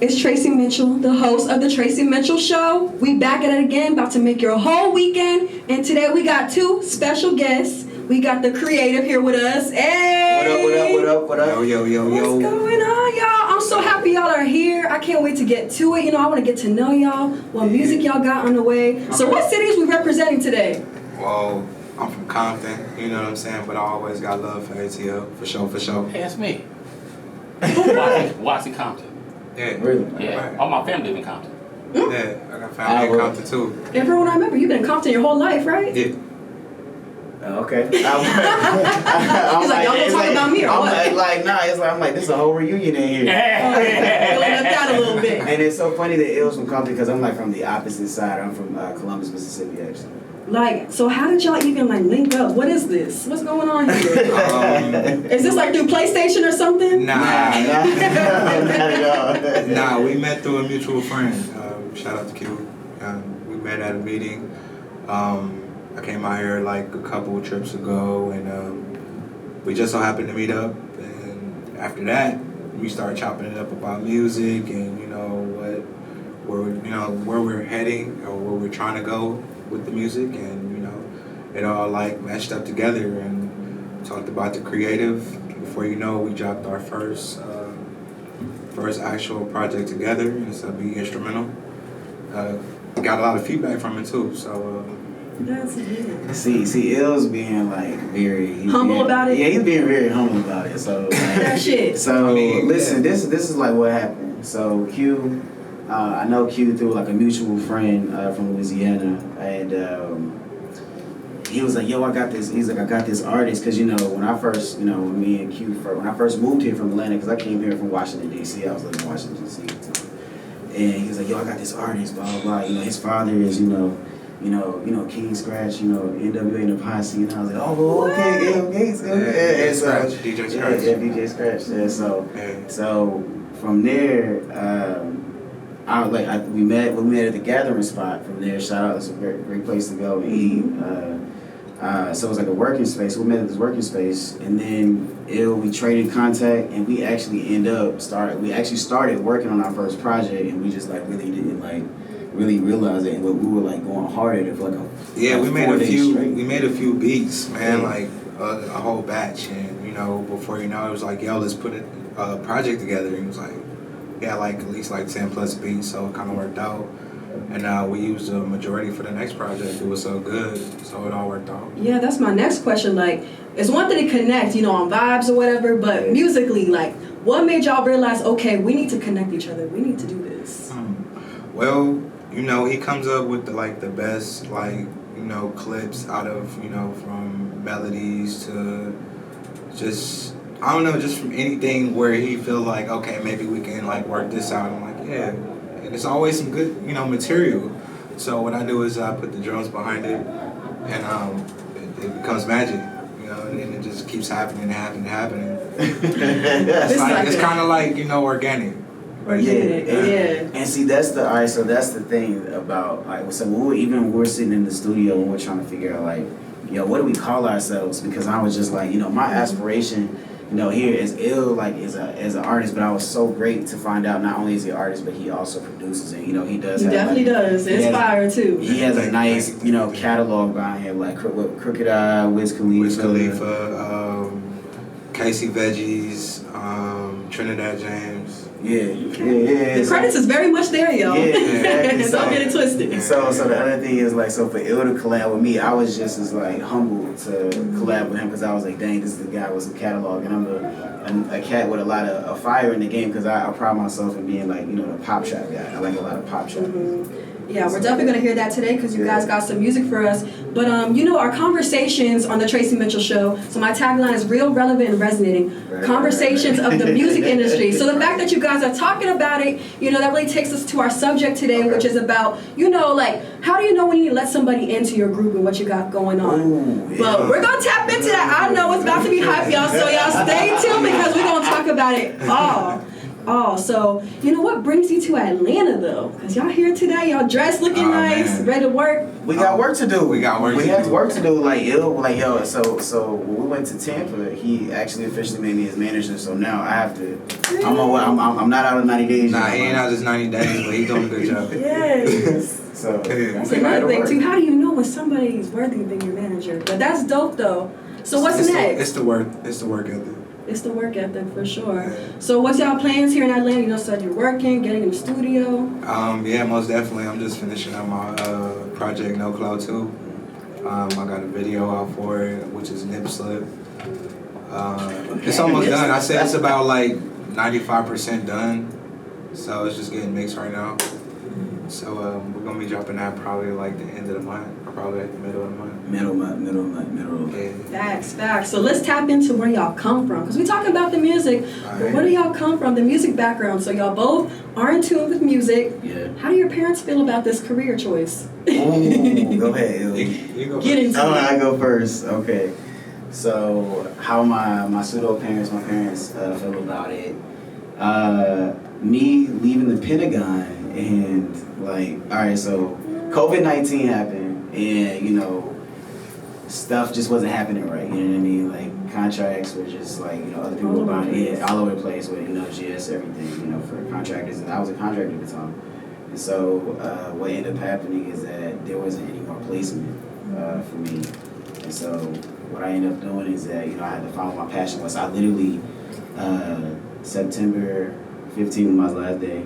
It's Tracy Mitchell, the host of the Tracy Mitchell Show. We back at it again, about to make your whole weekend. And today we got two special guests. We got the creative here with us. Hey! What up? Yo. What's going on, y'all? I'm so happy y'all are here. I can't wait to get to it. You know, I want to get to know y'all, what music y'all got on the way. Okay. So what cities we representing today? Well, I'm from Compton, you know what I'm saying? But I always got love for ATL, for sure. Hey, that's me. Watson Compton. Yeah. Really? Yeah. Right. All my family live in Compton. Yeah, I got family in Compton too. Everyone I remember, you've been in Compton your whole life, right? Yeah. Okay. He's like, y'all gonna talk about me or what? I'm like, this is a whole reunion in here. Filling up that a little bit. And it's so funny that ILLG's from Compton because I'm like from the opposite side. I'm from Columbus, Mississippi, actually. Like, so how did y'all even like link up? What is this? What's going on here? Is this like through PlayStation or something? Nah. Not at all. Nah, we met through a mutual friend. Shout out to Q. We met at a meeting. I came out here like a couple of trips ago, and we just so happened to meet up. And after that, we started chopping it up about music and where we're heading or where we're trying to go with the music, and it all like meshed up together and talked about the creative. Before you know, we dropped our first actual project together, and it's gonna be instrumental. Got a lot of feedback from it too, so. That's good. See, ILLG's being like very humble about it. Yeah, he's being very humble about it. So like, that shit. So listen, this is like what happened. So Q, I know Q through like a mutual friend from Louisiana, and he was like, "Yo, I got this." He's like, "I got this artist," because when I first, me and Q when I first moved here from Atlanta, because I came here from Washington D.C. I was living in Washington D.C. at the time, and he was like, "Yo, I got this artist, blah blah blah." His father is King Scratch, NWA and the Posse, and I was like, "Oh, okay, DJ Scratch. Yeah, DJ Scratch. Yeah, so from there, we met at the gathering spot. From there, shout out, it's a great place to go and eat. So it was like a working space. We met at this working space, and then we traded contact, and we actually started working on our first project, and we just like really didn't really realize it, and we were like going hard at it for we made a few beats, man, like a whole batch, and before it was like, yo, let's put a project together. And it was like, yeah, like at least like 10 plus beats, so it kind of worked out. And we used the majority for the next project. It was so good, so it all worked out. Yeah, that's my next question. Like, it's one thing to connect, on vibes or whatever, but musically, like, what made y'all realize, okay, we need to connect each other. We need to do this. Well, he comes up with the best clips out of from melodies to just just from anything where he feel like, okay, maybe we can work this out. I'm like, yeah. And it's always some good, material. So what I do is I put the drums behind it, and it becomes magic, and it just keeps happening. It's kind of like, organic. Yeah. And see, that's the thing about so when we're sitting in the studio and we're trying to figure out what do we call ourselves? Because I was just like, my aspiration, here is as an artist, but I was so great to find out not only is he an artist, but he also produces it. He does. He definitely does. Inspire too. He has a nice, catalog behind him, like Crooked Eye, Wiz Khalifa, Casey Veggies, Trinidad James. Yeah. The credits is very much there, y'all. Yeah, exactly. Don't get it twisted. So the other thing is so for ILLG to collab with me, I was just as humbled to collab with him, because I was like, dang, this is the guy with some catalog, and I'm a cat with a lot of fire in the game, because I pride myself in being the pop shop guy. I like a lot of pop shop music. Yeah, we're definitely going to hear that today, because you guys got some music for us. But, our conversations on the Tracy Mitchell Show, so my tagline is real, relevant, and resonating. Conversations of the music industry. So the fact that you guys are talking about it, that really takes us to our subject today, which is about, how do you know when you need to let somebody into your group and what you got going on? Ooh, yeah. But we're going to tap into that. I know it's about to be hype, y'all, so y'all stay tuned, because we're going to talk about it all. all. So, what brings you to Atlanta though? Because y'all here today, y'all dressed looking nice, man. ready to work. We got work to do. We got work to We have do. work to do. Yo. So when we went to Tampa, he actually officially made me his manager. So now I have to. I'm not out of 90 days. Nah, he ain't out just 90 days, but he doing a good job. Yes. So That's another thing too. How do you know when somebody's worthy of being your manager? But that's dope though. So what's next? It's the work ethic. It's the work ethic for sure. So what's y'all plans here in Atlanta? So you're working, getting in the studio. Yeah, most definitely. I'm just finishing up my project No Cloud 2. I got a video out for it, which is Nip Slip. It's almost done. I said it's about like 95% done. So it's just getting mixed right now. So we're gonna be dropping that probably like the end of the month, probably like the middle of the month. Middle. Yeah. Facts. So let's tap into where y'all come from, because we talking about the music. But where do y'all come from? The music background. So y'all both are in tune with music. Yeah. How do your parents feel about this career choice? Ooh, go ahead. You go Get into it. I go first. Okay. So how my pseudo parents, my parents feel about it? Me leaving the Pentagon and alright, so COVID-19 happened and stuff just wasn't happening right. You know what I mean? Like contracts were just other people were buying it all over the place with GS everything for contractors, and I was a contractor at the time. And so what ended up happening is that there wasn't any more placement for me. And so what I ended up doing is that I had to follow my passion. So I literally September 15th was my last day,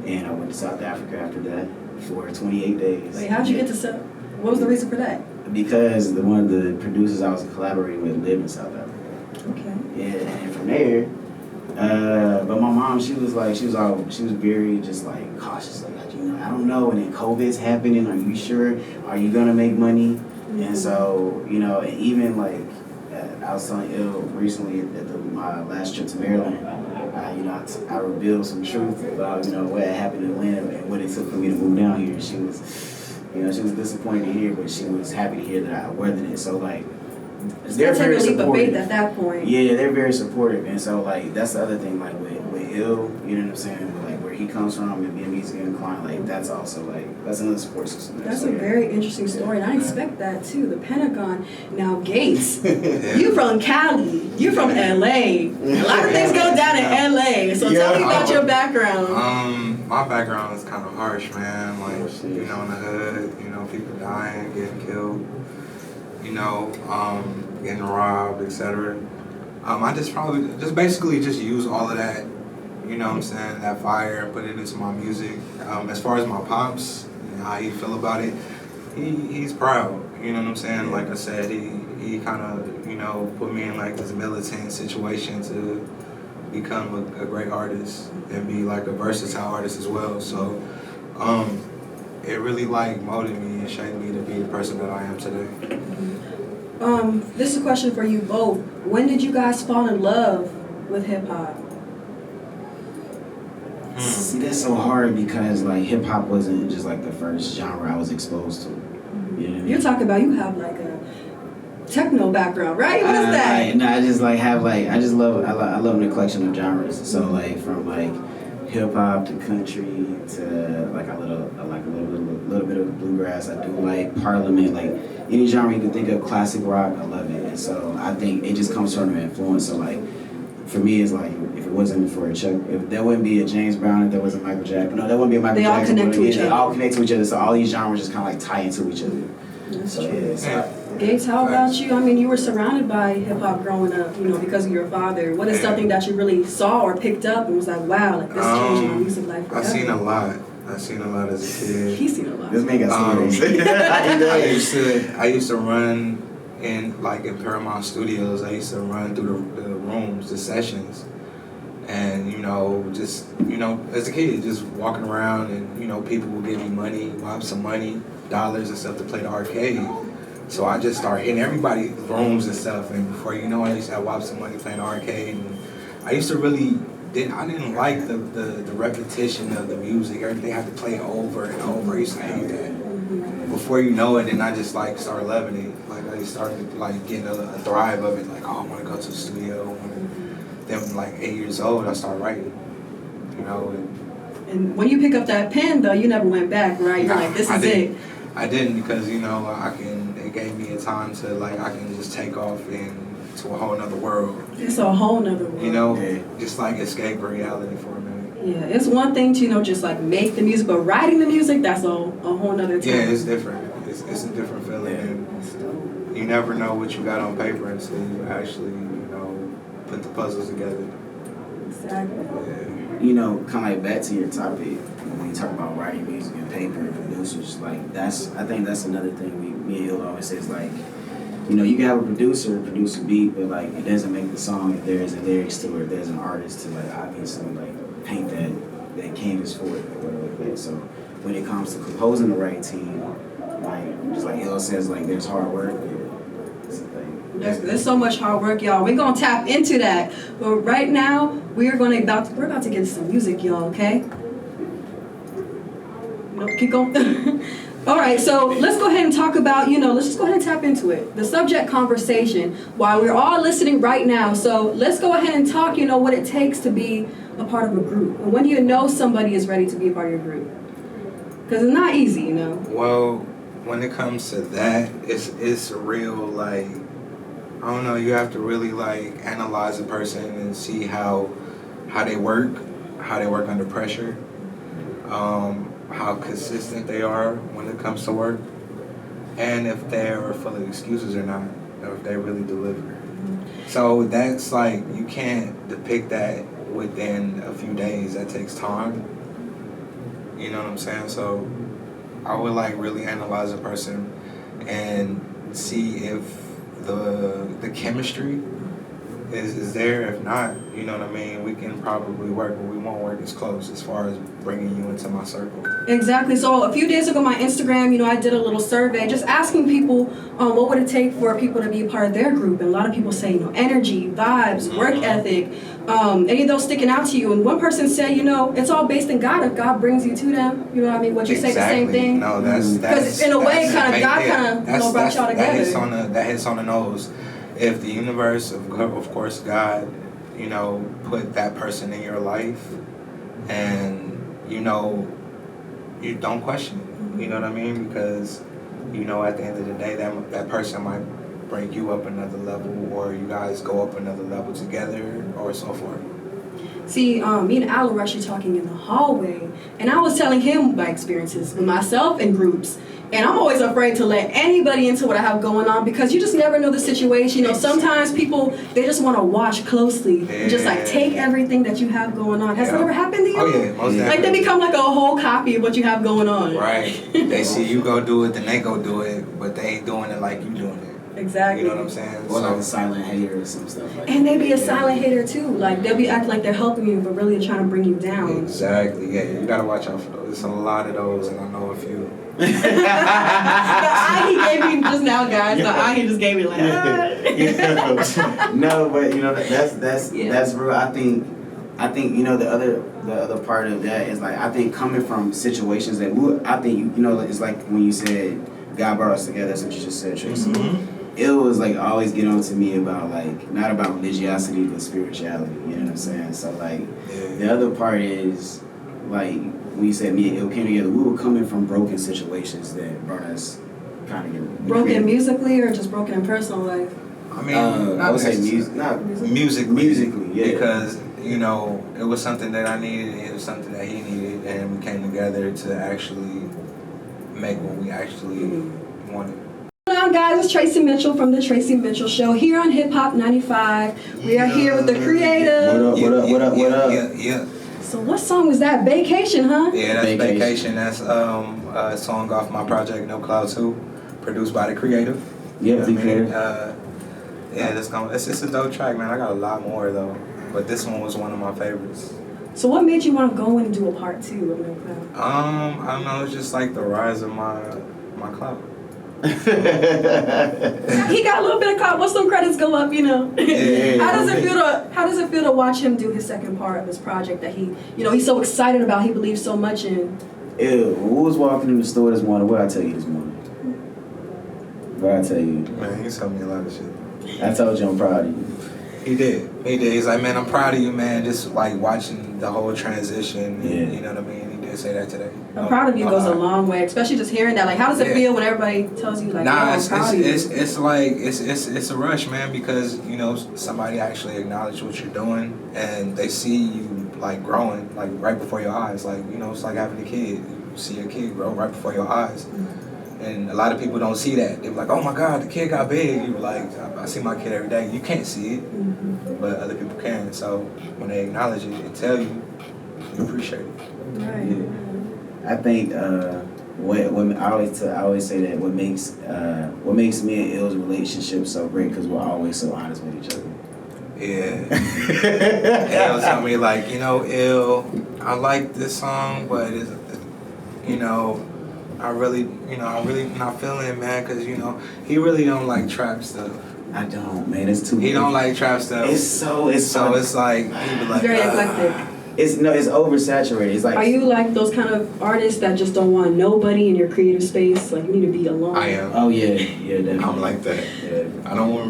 and I went to South Africa after that for 28 days. Wait, how'd you get to what was the reason for that? Because one of the producers I was collaborating with lived in South Africa. Okay. Yeah, and from there, but my mom, she was very just cautious, I don't know, and then COVID's happening, are you sure? Are you gonna make money? Mm-hmm. And so, and even I was telling Il recently at my last trip to Maryland, I revealed some truth about, what had happened in Atlanta and what it took for me to move down here. She was, she was disappointed to hear, but she was happy to hear that I weathered it. So they're very supportive. Take a leap of faith at that point. Yeah, they're very supportive, and so that's the other thing. With Il, you know what I'm saying? Where he comes from and being music inclined, that's also that's another support system. That's a very interesting story, and I expect that too. The Pentagon. Now, Gates, you from Cali, you from LA. A lot of things go down in LA. So tell me about your background. My background is kind of harsh, man. In the hood, people dying, getting killed, getting robbed, etc. I just basically use all of that, that fire, and put it into my music. As far as my pops and how he feel about it, he's proud. You know what I'm saying? Like I said, he kind of, put me in this militant situation to become a great artist and be a versatile artist as well. So it really molded me and shaped me to be the person that I am today. This is a question for you both. When did you guys fall in love with hip hop? See, that's so hard because hip hop wasn't just the first genre I was exposed to. Mm-hmm. You know what I mean? You're talking about you have a techno background, right? What is that? I just I love the collection of genres. So from hip hop to country to a little bit of bluegrass. I do Parliament, any genre you can think of, classic rock. I love it, and so I think it just comes from an influence. So for me, it's if it wasn't for Chuck, if there wouldn't be a James Brown, if there wasn't Michael Jackson, no, there wouldn't be a Michael Jackson. They all connect to each other. So all these genres just kind of tie into each other. That's true. Yeah, Gates, how about you? I mean, you were surrounded by hip hop growing up, because of your father. What is something that you really saw or picked up and was wow, this changed my music life forever? I've seen a lot. as a kid. He's seen a lot. This man got stories. I used to run in Paramount Studios. I used to run through the rooms, the sessions, and as a kid, just walking around, and people would give me money, wop some money, dollars and stuff to play the arcade. So I just started hitting everybody's rooms and stuff, and before I used to have wop some money playing the arcade, and I used to really. I didn't like the repetition of the music. Everything had to play over and over. I used to hate that. Before you know it, then I just started loving it. I just started getting a thrive of it. I want to go to the studio. Then 8 years old, I started writing. you know. And when you pick up that pen, though, you never went back, right? You're like, this is it. I didn't because, you know, it gave me a time to, like, I can just take off to a whole nother world. It's a whole nother world. You know, just like escape reality for a minute. Yeah, it's one thing to, you know, just like make the music, but writing the music, that's a whole nother time. Yeah, it's different. It's a different feeling. And you never know what you got on paper until you actually, you know, put the puzzles together. Exactly. Yeah. You know, kind of like back to your topic, when you talk about writing music and paper and producers, like I think that's another thing me and Hill always says, like, you know, you can have a producer produce a beat, but like it doesn't make the song if there isn't lyrics to it, if there's an artist to like obviously like paint that canvas for it or whatever like that. So when it comes to composing the right team, like just like Hill says, like there's hard work. It's a thing. There's so much hard work, y'all. We're gonna tap into that, but right now we're about to get some music, y'all. Okay? Nope, keep going. All right, so let's go ahead and talk about, you know, let's just go ahead and tap into it. The subject conversation, while we're all listening right now. So let's go ahead and talk, you know, what it takes to be a part of a group. And when do you know somebody is ready to be a part of your group? Because it's not easy, you know. Well, when it comes to that, it's real, like, I don't know, you have to really, like, analyze a person and see how they work under pressure. How consistent they are when it comes to work, and if they're full of excuses or not, or if they really deliver. So that's like, you can't depict that within a few days. That takes time. You know what I'm saying? So I would like really analyze a person and see if the chemistry is there. If not, you know what I mean, we can probably work, but we won't work as close as far as bringing you into my circle. Exactly. So a few days ago, my Instagram, you know, I did a little survey just asking people what would it take for people to be a part of their group. And a lot of people say, you know, energy, vibes, work ethic, any of those sticking out to you. And one person said, you know, it's all based in God. If God brings you to them, you know what I mean? What you say, the same thing? No, that's because in a way, kind of God kind of, you know, brought y'all together. That hits on the nose. If the universe, of course, God, you know, put that person in your life, and, you know, you don't question it. You know what I mean? Because, you know, at the end of the day, that person might bring you up another level, or you guys go up another level together, or so forth. See, me and Al were actually talking in the hallway, and I was telling him my experiences with myself in groups. And I'm always afraid to let anybody into what I have going on, because you just never know the situation. You know, sometimes people, they just want to watch closely and just like take everything that you have going on. Has that ever happened to you? Oh yeah, most definitely. Like they become like a whole copy of what you have going on. Right. They see you go do it, then they go do it, but they ain't doing it like you doing it. Exactly. You know what I'm saying? Or like a silent hater or some stuff like that. And they be a silent hater too. Like they'll be acting like they're helping you, but really trying to bring you down. Exactly. Yeah, you gotta watch out for those. There's a lot of those, and I know a few. The eye he gave me just now, guys. The eye he just gave me, like. No, but you know that's real. I think you know the other part of that is like, I think coming from situations that I think you know, it's like when you said God brought us together. That's what you just said, Tracy. Mm-hmm. It was like always get on to me about like not about religiosity but spirituality. You know what I'm saying? So like the other part is like, when you said me and Il came together, we were coming from broken situations that brought us kind of together. Broken musically or just broken in personal life? I mean, I would say musically, yeah. Because, you know, it was something that I needed, it was something that he needed, and we came together to actually make what we actually wanted. Hello guys, it's Tracy Mitchell from the Tracy Mitchell Show here on Hip Hop 95. We are here with the creative. What up? Yeah. So what song was that? Vacation, huh? Yeah, that's Vacation. That's a song off my project No Cloud 2, produced by the creative. Yeah, the creative. It's just a dope track, man. I got a lot more though, but this one was one of my favorites. So what made you want to go and do a part 2 of No Cloud? I don't know. It's just like the rise of my clout. He got a little bit of clout. Once some credits go up, you know. Yeah. How does it feel to watch him do his second part of his project that he's so excited about, he believes so much in? Ew, when we was walking in the store this morning, what did I tell you this morning? What did I tell you? Man, you told me a lot of shit. I told you I'm proud of you. He did. He's like, man, I'm proud of you, man. Just like watching the whole transition. And, you know what I mean? He did say that today. I'm proud of you goes a long way, especially just hearing that. Like, how does it feel when everybody tells you, like, nah, I'm proud of you? It's like, it's a rush, man, because, you know, somebody actually acknowledged what you're doing and they see you, like, growing, like, right before your eyes. Like, you know, it's like having a kid. You see your kid grow right before your eyes. And a lot of people don't see that. They're like, oh my God, the kid got big. You were like, I see my kid every day. You can't see it, but other people can. So when they acknowledge it and tell you, you appreciate it. Right. Yeah. I think what I always say that what makes me and Ill's relationship so great because we're always so honest with each other. Yeah. Ill tell me like, you know, Ill, I like this song, but it's, you know, I'm really not feeling it, man, because, you know, he really don't like trap stuff. I don't, man. It's too. He don't like trap stuff. It's like he be like very eclectic. It's oversaturated. It's like. Are you like those kind of artists that just don't want nobody in your creative space? Like, you need to be alone. I am. Oh yeah, definitely. I'm like that. Yeah.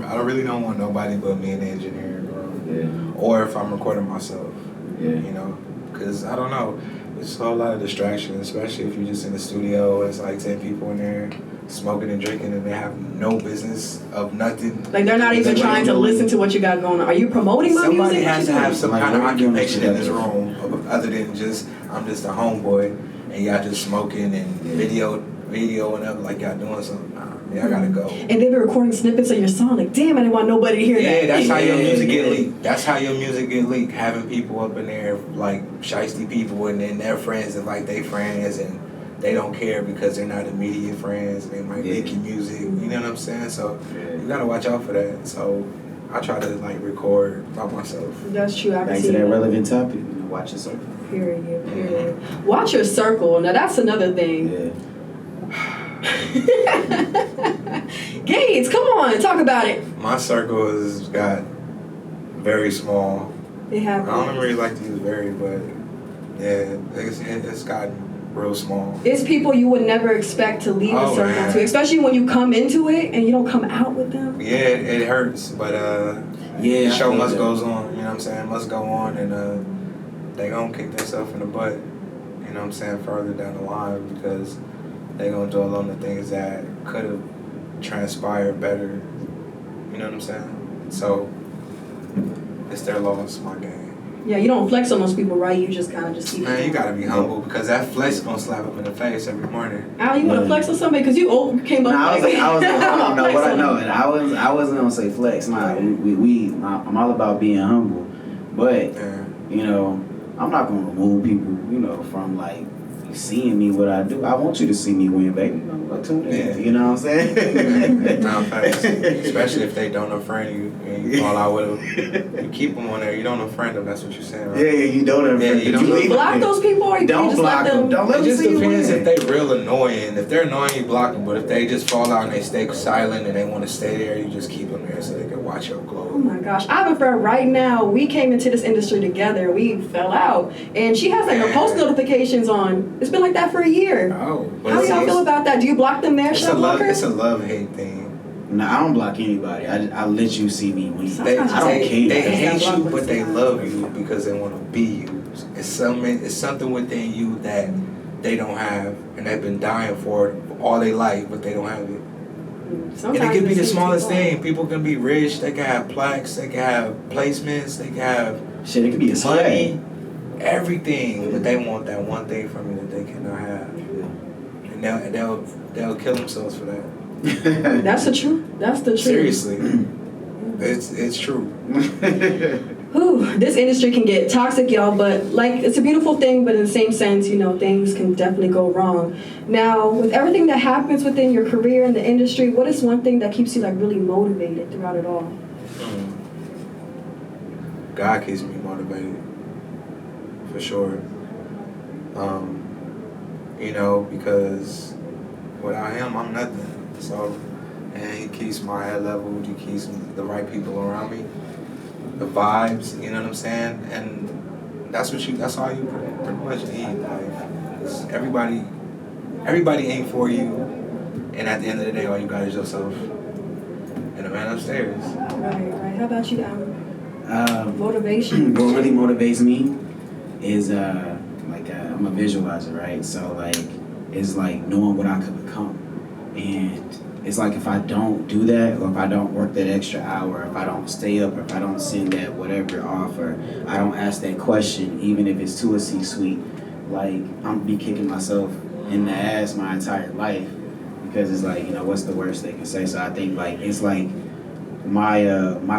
I really don't want nobody but me and the engineer, or if I'm recording myself. Yeah. You know, because I don't know. It's a whole lot of distraction, especially if you're just in the studio. It's like 10 people in there smoking and drinking, and they have no business of nothing. Like, they're not even trying to listen to what you got going on. Are you promoting my music? Somebody has to have some Like, kind of what are you doing occupation in this together? room, other than just I'm just a homeboy, and y'all just smoking and videoing up like y'all doing something. Nah, I gotta go. And they be recording snippets of your song. Like, damn, I didn't want nobody to hear that. Yeah, that's how your music get leaked. That's how your music get leaked. Having people up in there like shiesty people, and then their friends and like they friends, and they don't care because they're not immediate friends. They might leak your music. You know what I'm saying? So you gotta watch out for that. So I try to like record by myself. That's true. I can Back see to that that. relevant topic. You know, watch your circle. Period. Watch your circle. Now that's another thing. Yeah. Gates, come on, talk about it. My circle has got very small. It I happens. don't really like to use very, but yeah, it's gotten real small. It's people you would never expect to leave a circle man. to, especially when you come into it and you don't come out with them. Yeah, it hurts, but the show must goes on. You know what I'm saying? Must go on, and they gonna kick themselves in the butt. You know what I'm saying? Further down the line, because they gonna dwell on the things that could have transpired better. You know what I'm saying? So it's their loss, my game. Yeah, you don't flex on those people, right? You just kind of just keep. Man, you gotta be humble, because that flex gonna slap them in the face every morning. Al, you want to flex on somebody because you came up. No, I I wasn't gonna say flex. Nah, I'm all about being humble, but you know, I'm not gonna remove people, you know, from like seeing me what I do. I want you to see me win, baby. Tune in. Yeah. You know what I'm saying? Nah, facts. Especially if they don't unfriend you and you fall out with them. You keep them on there. You don't unfriend them. That's what you're saying, right? Yeah, you don't. Yeah, you don't. you block those people, or you Don't just block let them. them. Don't let It them just see you depends win. if they real annoying. If they're annoying, you block them. But if they just fall out and they stay silent and they want to stay there, you just keep them there so they can watch your Oh glow. my gosh, I have a friend right now. We came into this industry together. We fell out, and she has like her post notifications on. It's been like that for a year. Oh, but How do y'all feel about that? Do you block them there, it's a Chef love. Walker? It's a love-hate thing. No, I don't block anybody. I let you see me win. They, I don't care. they hate I you, block but they them. love you because they want to be you. It's something within you that they don't have, and they've been dying for it all their life, but they don't have it. Sometimes And it can be the seems smallest too far. thing. People can be rich. They can have plaques. They can have placements. They can have Shit, it could be a money, swag. everything. But they want that one thing from you that they cannot have, and they'll kill themselves for that. That's the truth. That's the truth. Seriously, it's true. Whew, this industry can get toxic, y'all, but like it's a beautiful thing, but in the same sense, you know, things can definitely go wrong. Now, with everything that happens within your career in the industry, what is one thing that keeps you like really motivated throughout it all? God keeps me motivated, for sure. You know, because without him, I'm nothing. So, and he keeps my head leveled. He keeps the right people around me, the vibes. You know what I'm saying? And that's all you pretty much need. Like, 'cause everybody ain't for you. And at the end of the day, all you got is yourself and the man upstairs. Right. How about you, Alan? Motivation. What really motivates me is I'm a visualizer, right? So like it's like knowing what I could become, and it's like if I don't do that, or if I don't work that extra hour, if I don't stay up, or if I don't send that whatever off, or I don't ask that question, even if it's to a C-suite, like I'm be kicking myself in the ass my entire life, because it's like, you know, what's the worst they can say? So I think like it's like my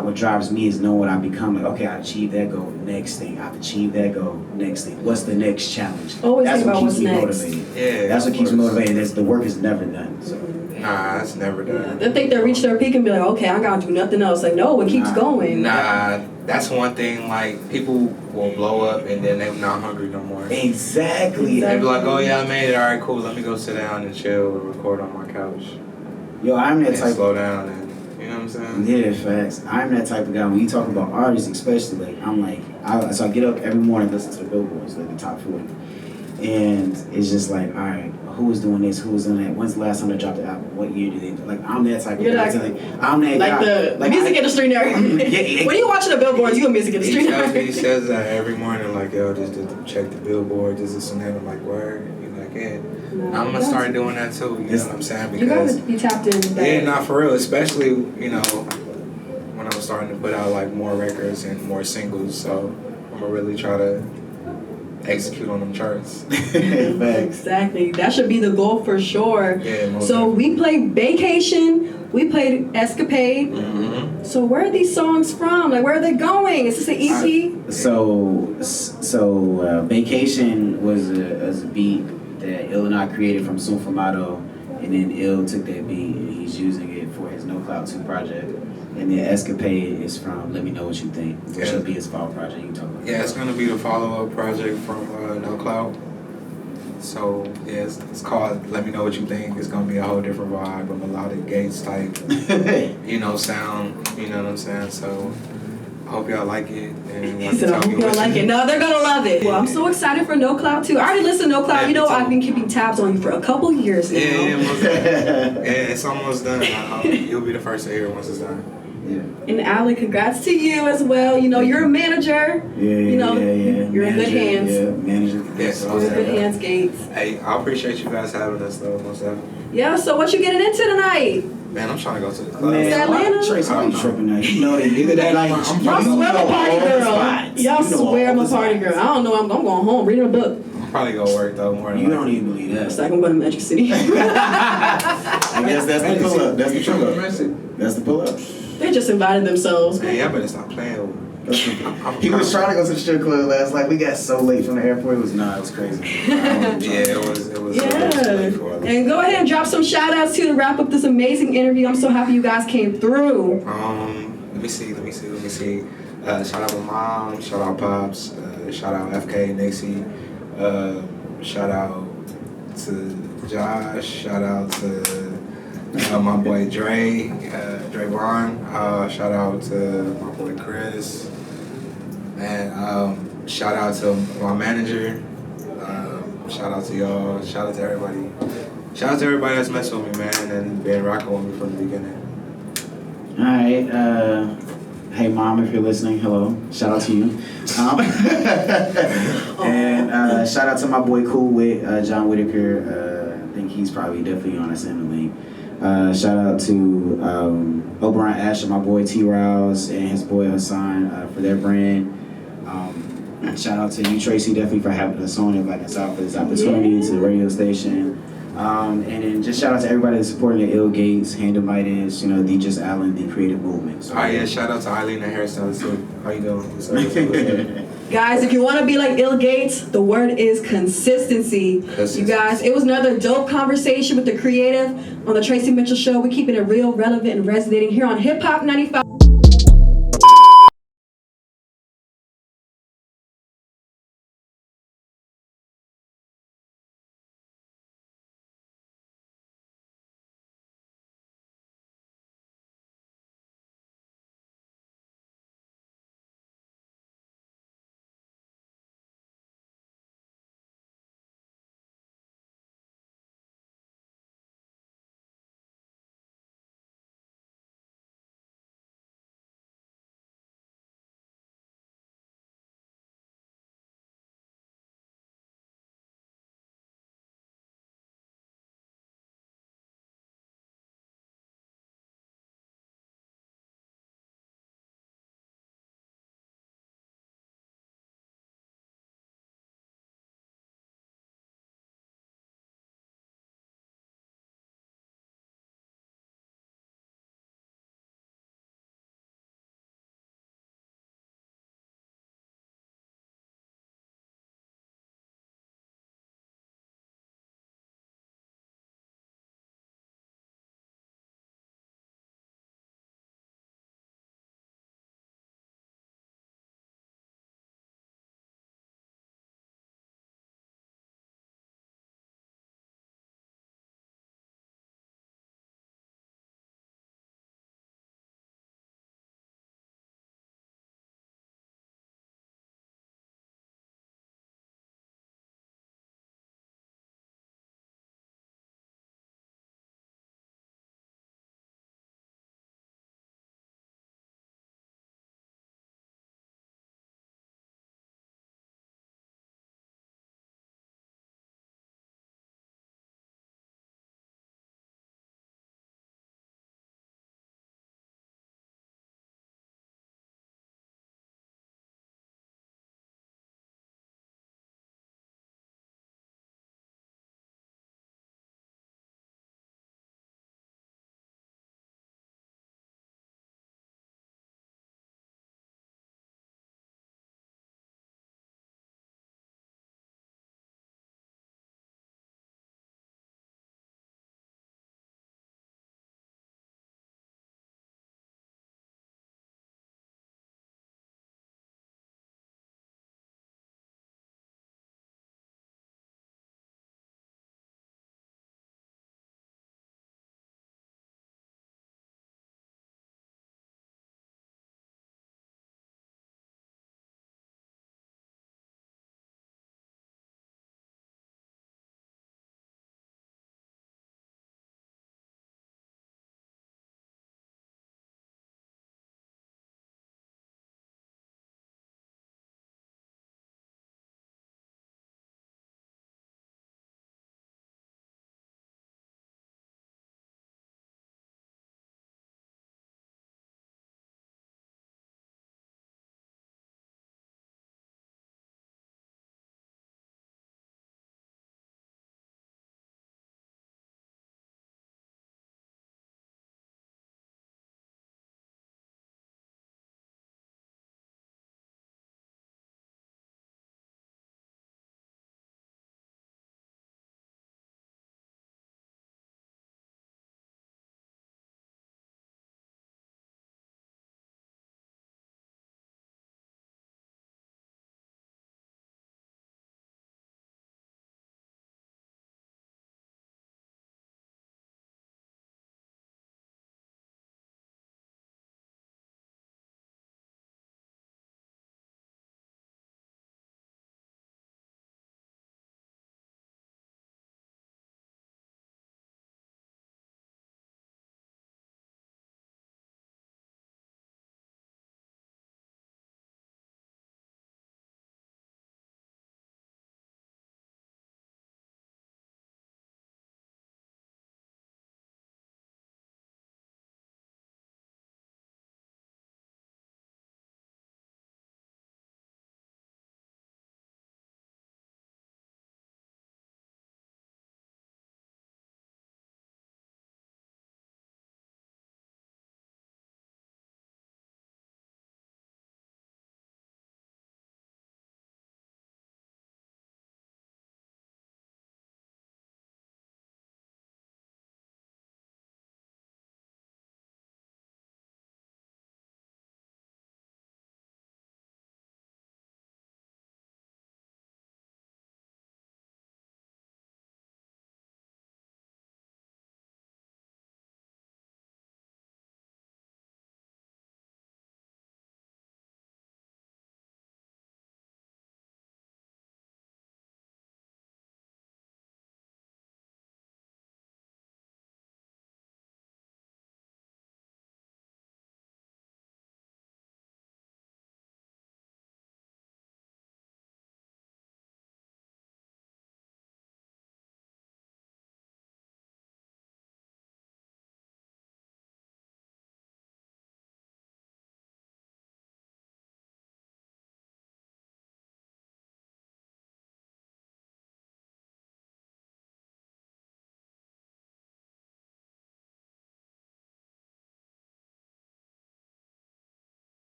what drives me is knowing what I become. Like, okay, I achieved that goal, next thing. I've achieved that goal, next thing. What's the next challenge? Always That's think what about keeps me what's motivated. Yeah, That's what keeps me course. motivated. That's, the work is never done. So Nah, it's never done. They think they reach their peak and be like, okay, I gotta do nothing else. Like, no, it keeps going. Nah, that's one thing. Like, people will blow up and then they're not hungry no more. exactly. They be like, oh yeah, I made it. All right, cool. Let me go sit down and chill and record on my couch. Yo, I'm that And type. slow down and, you know what I'm saying? Yeah, facts. I'm that type of guy. When you talk about artists, especially, like I'm like, so I get up every morning, listen to the billboards, like the top 40, and it's just like, all right, who was doing this? Who was doing that? When's the last time they dropped the album? What year did they? Like, I'm that type of You're guy. like- I'm that Like guy. the Like, music industry nerd. Yeah. When you watching the billboards, you a music industry He nerd. says that every morning, like, yo, just to check the billboard, this and that. I'm like, word? He's like, yeah. I'm gonna start doing that too. You know what I'm saying? You Because gotta be tapped in. yeah, not for real. Especially, you know, when I'm starting to put out like more records and more singles. So I'm gonna really try to execute on them charts. Facts. Exactly. That should be the goal for sure. Yeah. Most So we played Vacation. We played Escapade. Mm-hmm. So where are these songs from? Like, where are they going? Is this an EP? So Vacation was a beat that Ill and I created from Sun Formato, and then Ill took that beat and he's using it for his No Cloud 2 project. And then Escapade is from Let Me Know What You Think, which will be his fall project. You can talk about Yeah, it's gonna be the follow-up project from No Cloud. So yeah, it's called Let Me Know What You Think. It's gonna be a whole different vibe, a melodic Gates type, you know, sound. You know what I'm saying? So I hope y'all like it. And He said, I hope y'all like it. No, they're gonna love it. Well, I'm so excited for No Cloud too. I already listened to No Cloud. Yeah, You know, me too. I've been keeping tabs on you for a couple years now. Yeah, it's almost done. You'll be the first to hear it once it's done. Yeah. And Allie, congrats to you as well. You know, you're a manager. Yeah. You're in good hands. Yeah, manager. Yes, You're in good hands, Gates. Hey, I appreciate you guys having us though, most definitely. Yeah, so what you getting into tonight? Man, I'm trying to go to the club. Man, Is that Atlanta? Tracy, I I'm don't know. tripping now. You know that. Either that, like, Y'all swear I'm a party girl. Y'all swear I'm a party girl. I don't know. I'm going home reading a book. I'm probably gonna work though more than You don't even believe It's that. like I'm going to Magic City. I guess that's the pull up. That's the pull up. That's the pull up. They just invited themselves. Hey, y'all better stop playing with me. He was trying to go to the strip club last night. We got so late from the airport. It was crazy. Yeah, it was late for a little. And go ahead and drop some shout outs to wrap up this amazing interview. I'm so happy you guys came through. Let me see. Shout out my mom, shout out Pops, shout out FK, Nacy, shout out to Josh, shout out to my boy Dre, Vaughn, shout out to my boy Chris, and shout out to my manager, shout out to y'all, shout out to everybody. Shout out to everybody that's messed with me, man, and been rocking with me from the beginning. All right. Hey, Mom, if you're listening, hello. Shout out to you. And shout out to my boy Cool Wit, John Whitaker. I think he's probably definitely on us in the link. Shout out to O'Brien Asher, my boy T. Rouse, and his boy Hassan for their brand. Shout out to you, Tracy, definitely for having us on, inviting us out for this opportunity to the radio station. And then just shout out to everybody that's supporting the ILLG8Z, Hand of Guidance, you know, the Justallen, the creative movement. So, Oh yeah, shout out to Eileen, the hairstylist too. How you doing? Guys, if you want to be like ILLG8Z, the word is consistency. You guys, it was another dope conversation with the creative on the Tracy Mitchell Show. We're keeping it real, relevant, and resonating here on Hip Hop 95.